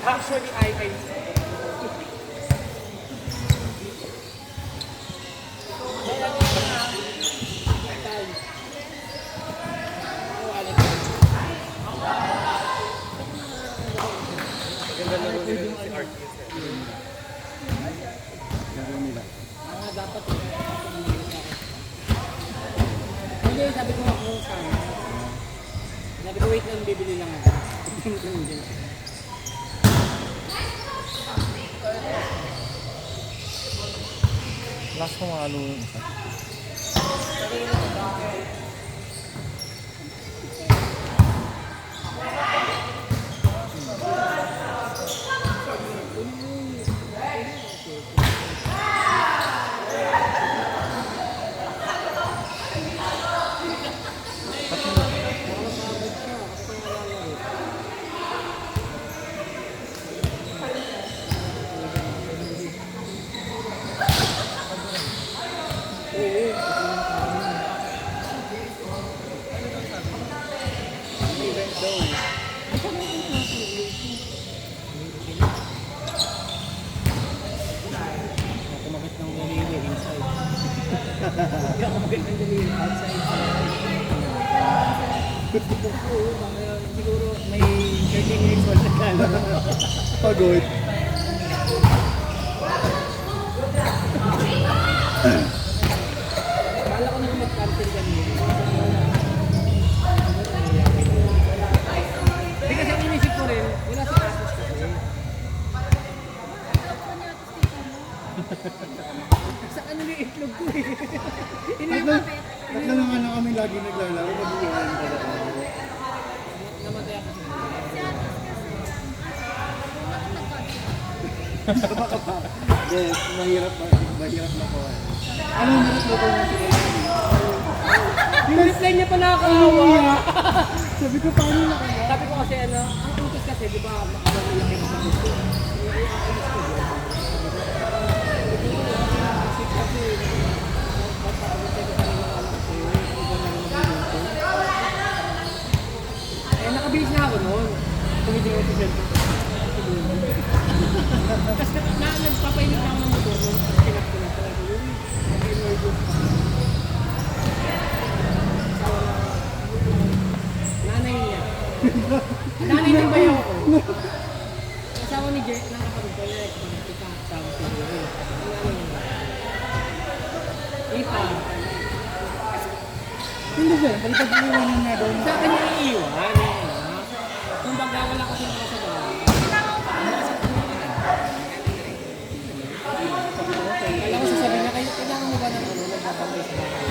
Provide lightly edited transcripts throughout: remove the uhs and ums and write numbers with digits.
Actually, I dapat hindi, sabi ko ako sa akin. Sabi ko, wait lang, bibili lang ako. Last ko mga ano. Siguro may 30 minutes worth na kala. Pagod. Kala ko na mag-cancel kanina. Hindi kasi ang inisip ko rin, wala si Atos kasi. Sa ano yung itlog ko eh. Tatlo naman na kami lagi naglalaro. Mag-iwan talaga. Namatay ako sa Yes, mahirap na po. Anong niluto mo si Ellie? Reply niya pa nakakaawa. Sabi ko, paano na kaya? Sabi ko kasi ano, ang utos kasi, di ba, makabalaki mo sa gusto. Eh, nakabihis na ako noon. Tumiting ako sa cellphone. Kasi nagpapainit ako ng motor nung pinag ko na ito. Nanay niya. Nanay ng bayaw ko. Asawa ni Jay, ng kapatid ko niya, kita sa siguro. Ipa. Hindi siya, palipad iiwanan nga daw. Sa akin niya iiwan. Kung baga wala kasi mga sa bahay. Kailangan ko sasabihin niya, kailangan mo ba ng ano, nagbabagay sa bahay?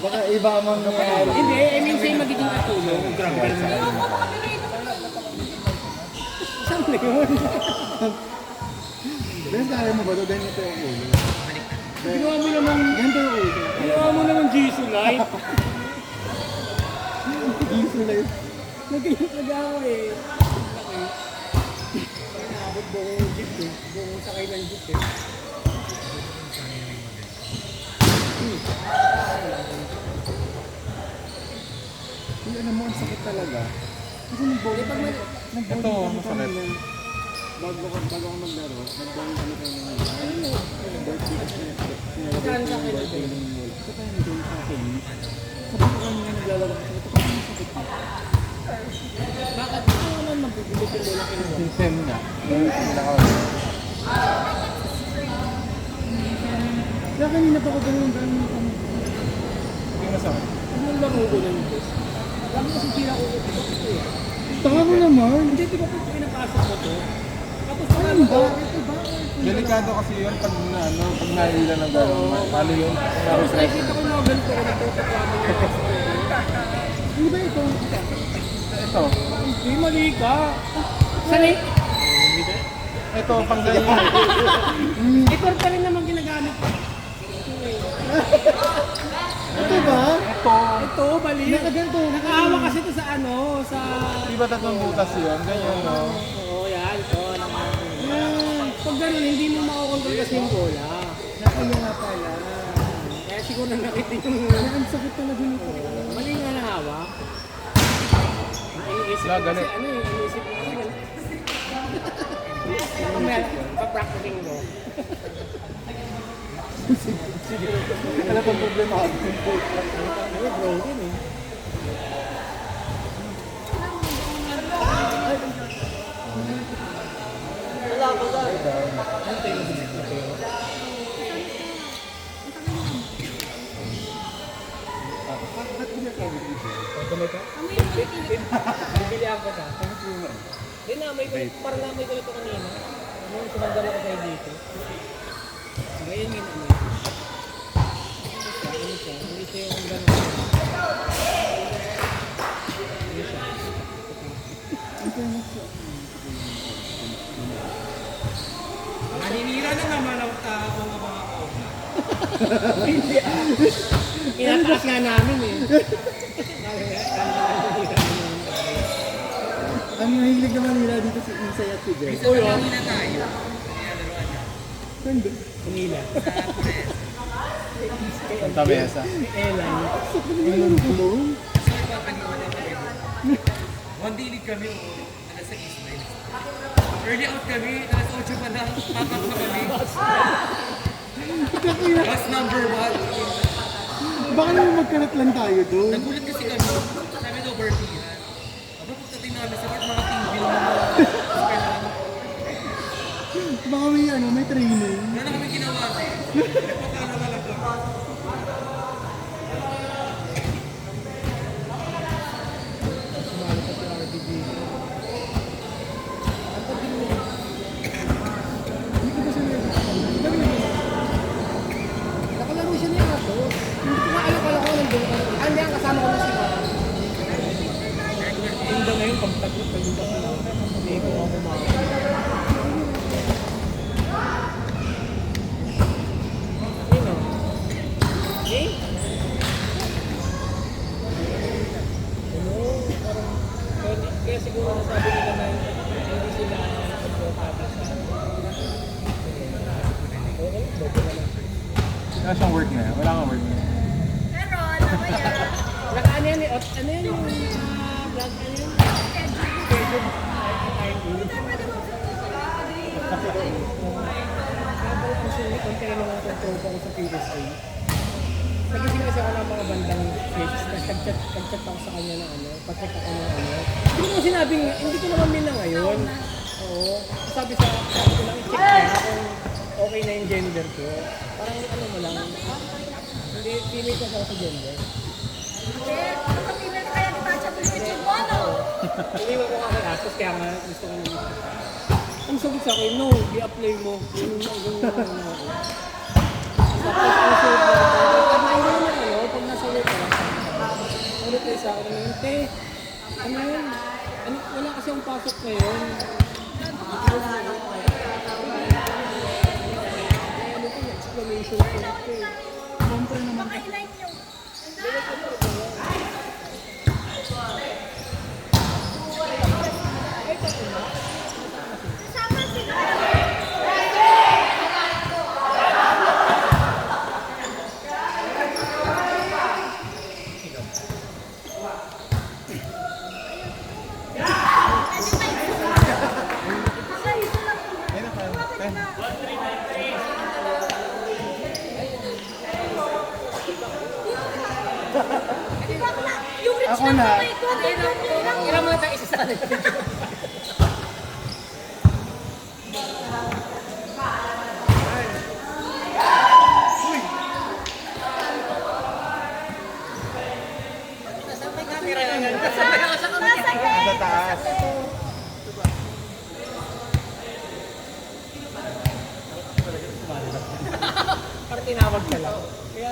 Baka iba amang nangyayari. Hindi, minsan magiging katulong. Saan na yun? Dahil kaya mo ba ito? Dahil ito yung ulo. Ginawa mo naman, Ganito yung ulo. ginawa mo naman Jesus light. Giso na yun. Nag-ako eh. Naabot buong jeep eh. Buong sakay ng jeep eh. Tignan mo, ang sakit talaga. Kasi nag-bowling Pag kami. may- Nag-bowling Ito, kami masakit. kanina. Bago ako maglaro, nag-bowling kami kanina. Birthday kasi Saan sa akin? birthday ng lola. Ito tayo nag sa akin. Sabi ko kanina naglalaro kasi ito kasi masakit na. Bakit? Ano naman mabibilit yung bola kinuha? System na. Kaya kanina pa ako ganun kami. Hindi masakit. Ano ang laro ko ng boss? Lagi kasi tira ko ito eh. Tanga mo naman. Hindi, di ba kung pinapasok mo to? Tapos Ano ba? ba? Ito ba? Delikado kasi yun pag na, ano, pag naila ng gano'n. Paano yun? Tapos nakikita ko mga ganito ko nagtutupwamin yung expert. Hindi ba ito? Ito. Hindi, mali ka. Sanay? Ito, pang ganyan. Ito pa rin naman ginagamit ko. Ito ba? Ito. Ito, mali. Nakaganto. Nakaawa kasi ito sa ano, sa... Di ba tatlong butas yun? Ganyan, no? Oo, yan. Ito. Yan. Pag ganun, hindi mo makakontrol kasi yung bola. Nakaya nga pala. Kaya siguro nakita yung... Ang sakit talaga nito. Mali nga na hawak. Iniisip Wala, ko kasi galit. ano eh, iniisip ko kasi galit. Mamaya, pag-practicing mo. Ano pang problema ako? Ano, broken eh. Ba't hindi ka dito? Tuloy ka? Bibili ako ka. Hindi namay ko, parang namay ko ito kanina. Nung sumandal ako tayo dito. Ngayon yun ano. Ano siya? Hindi siya yung gano'n. Hindi siya. Naninira na naman ang tao ng mga kauna. Hindi. Inataas nga namin eh. Ang mahilig naman nila dito si Isay at si Jess. Oo yun. Nandun. Manila. Santa Mesa. Airline. Ano mo? One day lead kami, alas 6 na yun. Early out kami, alas 8 pa lang, papak na kami. Bus number 1. Baka naman magkarat lang tayo doon. Nagulat kasi kami, sabi daw Bertihan. Aba, pagdating namin sa part, mga team bill na Baka may ano, may training. wala na kami ginawa. Sumali pa si RBG. Hindi ko ba sila Nakalaro siya niya ako. Hindi ko nga alam ko nandun ka. Hindi ang kasama ko na si Mara. Yung ba ngayon, pagtagot pa yung kasi hindi ko ako maka. Yun o. Okay? Ano? Parang, kaya siguro nasabi nila na hindi sila supportable sa okay, bobo na lang. Wala siyang work na yan. Wala kang work na yan. Ano yan eh? Ano yan yung vlog? Ano yun? Schedule. Habang ang sulit ang kaya naman ang tropa ko sa PSA. Nagising kasi ako ng mga bandang 6. Nag-chat ako sa kanya na ano. Pag-check ako ng ano. Hindi ko sinabing, hindi ko naman nila ngayon. Oo. Sabi ko lang, i-check na kung okay na yung gender ko. Parang ano mo lang. Hindi, female kasi ako sa gender. Iniwan ko nga kay Asos, kaya nga gusto ko nung... Ang sagot sa akin, no, i-apply mo. Yung ano ako. Tapos ang sulit na ako. Pag naingat naman ano, pag nasulit ka, ulit kayo sa akin naman, te, ano yun? Wala kasi ang pasok ngayon. Ano ko, explanation ko ito eh. Siyempre naman. na. Kailangan mo na tayo isa sa kanila. Nasaan may camera yan? Nasaan Sa taas. Parang tinawag ka lang. Kaya,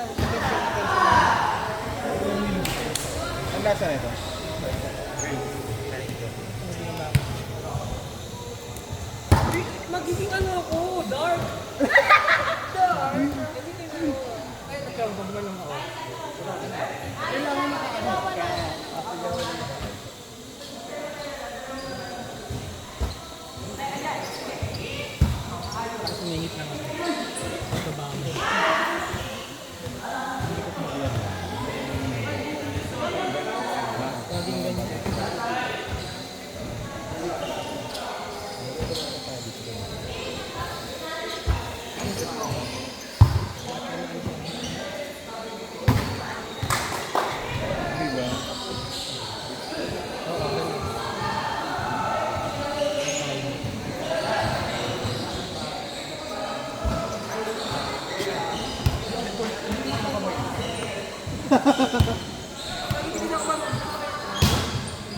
Ang lasa na ito? magiging ano ako, dark. Dark. Magiging ano. Ay, nagkambag na lang ako. Kailangan makaabot ka. Parang sumingit lang ako. Ito ba ako? Laging ganyan. Diba?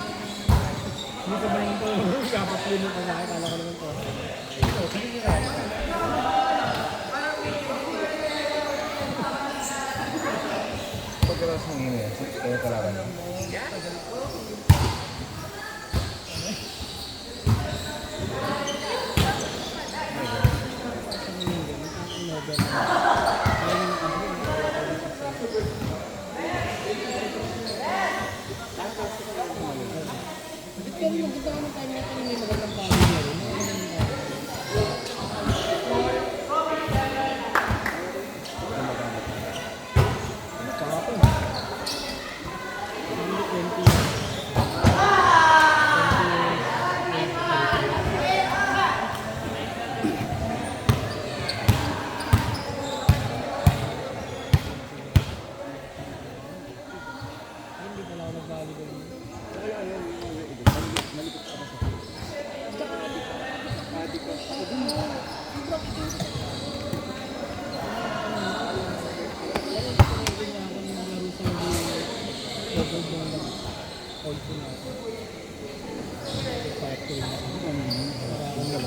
Hindi ka ba yung ito? Kapat yun yung pagkakit. Kala ko naman to. Ito, sige nga. Pagkalas ng ino yan, kaya kalaban mo. Pero yung ganda ng time natin may magandang pagod na rin. Kahapon. 20. Hindi pala ako nagbago doon.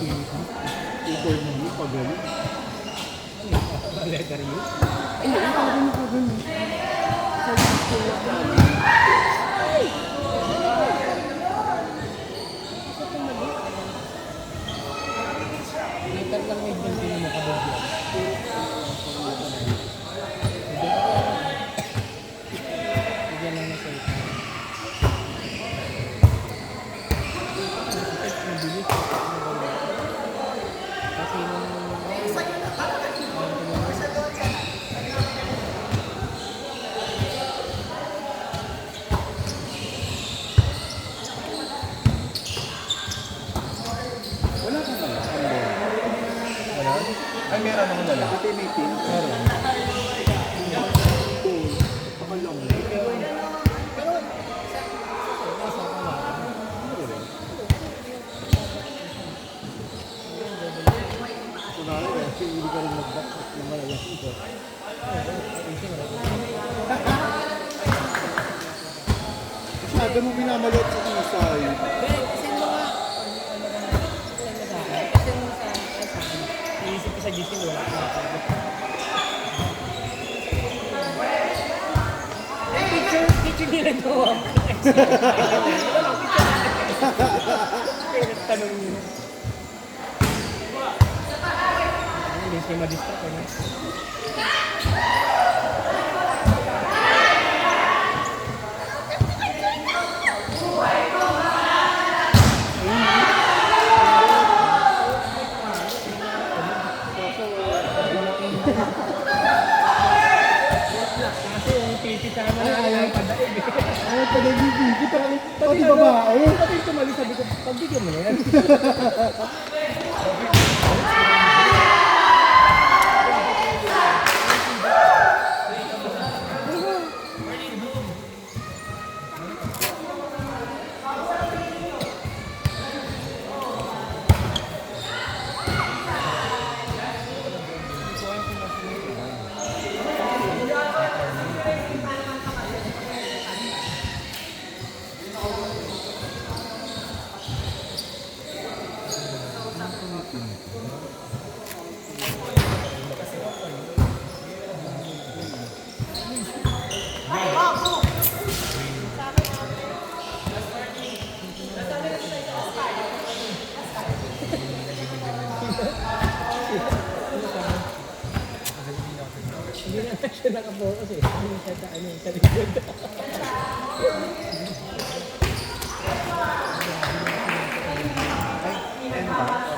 Record mo yung pagano. Letter U? Ay, ang pagano ka ganun. Letter lang may hindi mo makabagyan. Bigyan lang na sa'yo. Mabilis. Kasi nung... Wala ka pala. Wala? Ay, meron naman na lang. Ito yung meeting. Meron. Cool. Akala mo. Pero, nasa ka lang. Kunwari, kasi hindi ka rin mag-back ng malalas ito. Masyado mo minamalit sa isay. Kasi mga... Kasi nung sa akin, iisip ko sa gising, wala ka nakapagod. Picture nila gawa. Kaya nagtanong nila. Hindi siya ma-distract eh. Kasi yung pipitahan mo na ayaw padaig eh. Ay, pag-ibig. Pati babae. Pati yung tumali sabi ko, pagbigyan mo na yan. Hindi na siya nakapokus eh. Hindi siya sa ano, sa likod. Ay, end ba?